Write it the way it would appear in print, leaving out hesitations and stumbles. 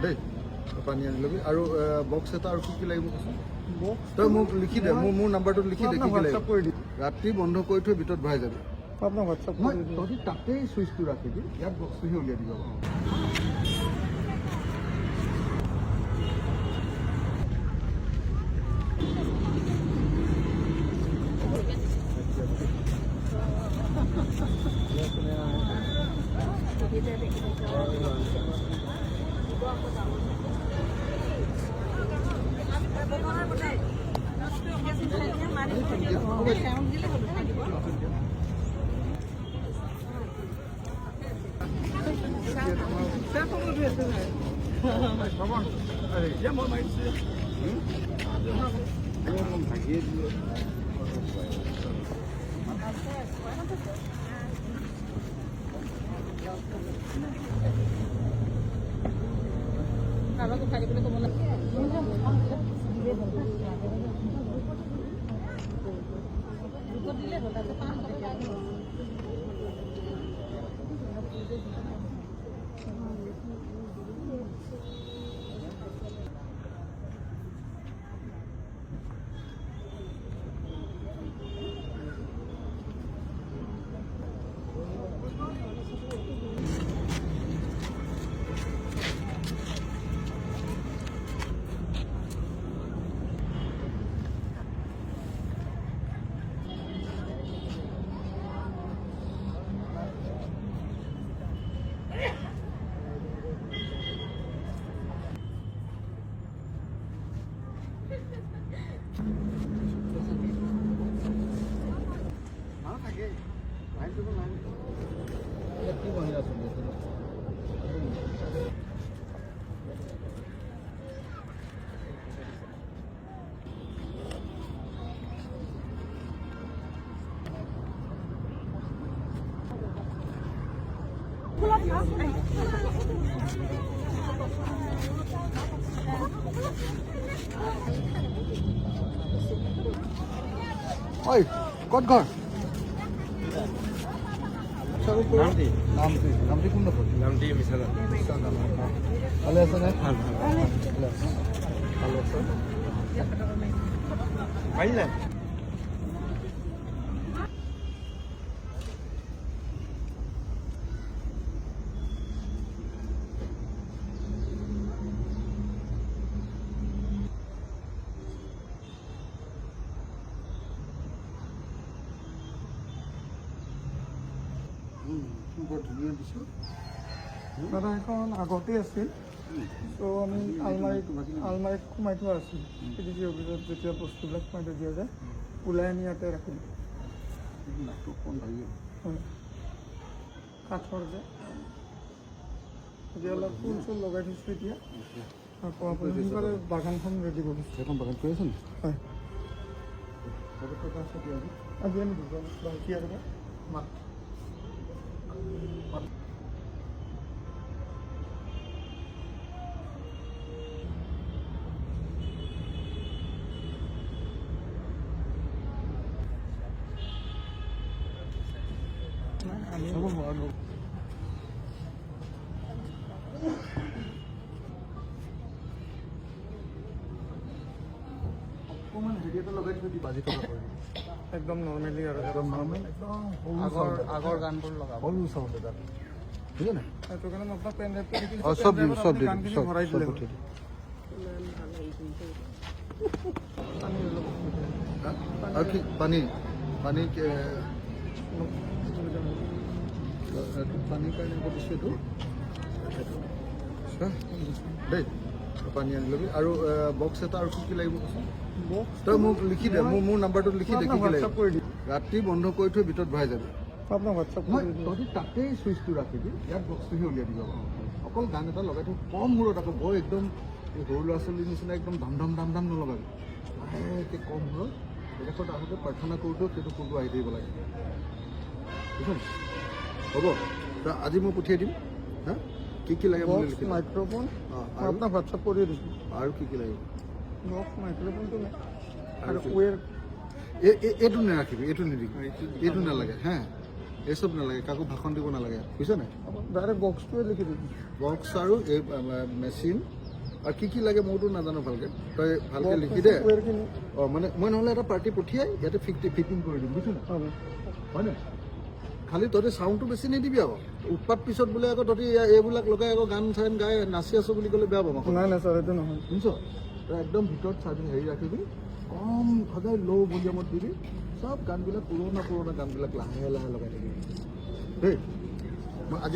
দেই পানী আনি ল'বি আৰু বক্স এটা আৰু কি লাগিব কচোন তই মোক লিখি দে মোৰ নাম্বাৰটো লিখি দে কি লাগিব ৰাতি বন্ধ কৰি থৈ ভিতৰত ভৰাই যাবি আপোনাক হোৱাটছআপ মই তহঁতি তাতেই চুইচটো ৰাখিবি ইয়াত বক্সটোহে উলিয়াই দিব ঐ ক'ত ঘৰ নামটি কোন ডোখৰ নামটি মিছালা ভালে আছে নে ভাল আছে পাৰিলে বৰ ধুনীয়া দিছোঁ দাদা এখন আগতে আছিল তো আমি আলমাৰীত সোমাই থোৱা আছিল পিডিচি অফিচত যেতিয়া বস্তুবিলাক সোমাই থৈ দিয়া যায় ওলাই আনি ইয়াতে ৰাখিম হয় কাঠৰ যে এতিয়া অলপ ফুল চুল লগাই থৈছোঁ এতিয়া আকৌ আপুনি সোনকালে বাগানখন ৰেডি কৰিছোঁ সেইখন বাগান কৰি আছে নেকি হয় আজি আমি দুজন বাকী আৰু মাত অকণমান হেৰি এটা লগাই থৈ দি বাজি থকা কৰি একদম নৰ্মেলি আৰু একদম নৰ্মেল একদম আগৰ গানবোৰ লগাব সৰু চাউণ্ড এটা ঠিক আছে সেইটো কাৰণে মই আপোনাক পেন ড্ৰাইভটো দি অঁ চব দিম চব দিম গানখিনি চব ভৰাই চব দিলে পঠিয়াই দিম পানী অলপ আৰু কি পানী পানী পানীৰ কাৰণে দিছোঁ এইটো দেই পানী আনি ল'বি আৰু বক্স এটা আৰু কি লাগিব কচোন তই মোক লিখি দে মোৰ নাম্বাৰটো লিখি দে কি লাগিব ৰাতি বন্ধ কৰি থৈ ভিতৰত ভৰাই যাবি আপোনাক হোৱাটছআপ মই তহঁতি তাতেই চুইচটো ৰাখিবি ইয়াত বক্সটোহে উলিয়াই দিব অকল গান এটা লগাই থৈ কম মূৰত আকৌ বৰ একদম এই সৰু ল'ৰা ছোৱালীৰ নিচিনা একদম দাম নলগাবি লাহেকৈ কম মূৰত এডোখৰত আহোঁতে প্ৰাৰ্থনা কৰোঁতেও সেইটো ফোনটো আহি থাকিব লাগে বুজিছ হ'ব ত আজি মই পঠিয়াই দিম হা কি লাগে মাইক্ৰফোন আপোনাক হোৱাটছআপ কৰি দিছোঁ আৰু কি লাগিব বক্স মাইক্ৰফোনটো নাই আৰু ৱেৰ এইটো নাৰাখিবি এইটো নিদিবি এইটো নালাগে হা এইসব নালাগে, কাকো ভাষণ দিব নালাগে, বুজিছা নাই? ডাইৰেক্ট বক্সটোৱে লিখি দিবি। বক্স আৰু এই মেচিন আৰু কি লাগে মইতো নাজানো ভালকৈ, তই ভালকৈ লিখি দে। অঁ মানে মই নহ'লে এটা পাৰ্টি পঠিয়াই ইয়াতে ফিটিং কৰি দিম, বুজিছ নাই? হয়নে? খালি তহঁতে চাউণ্ডটো বেছি নিদিবি আকৌ, উৎপাত পিছত বোলে আকৌ তহঁতি এইবিলাক লগাই আকৌ গান চান গাই নাচি আছোঁ বুলি ক'লে বেয়া পাম আকৌ। নাই নাই ছাৰ, এইটো নহয়। শুনিছ? তই একদম ভিতৰত চাৰ্জিং হেৰি ৰাখিবি, কম সদায় ল' ভলিউমত দিবি, চব গানবিলাক পুৰণা গানবিলাক লাহে লাহে লগাই থাকিবি দেই। মই আজি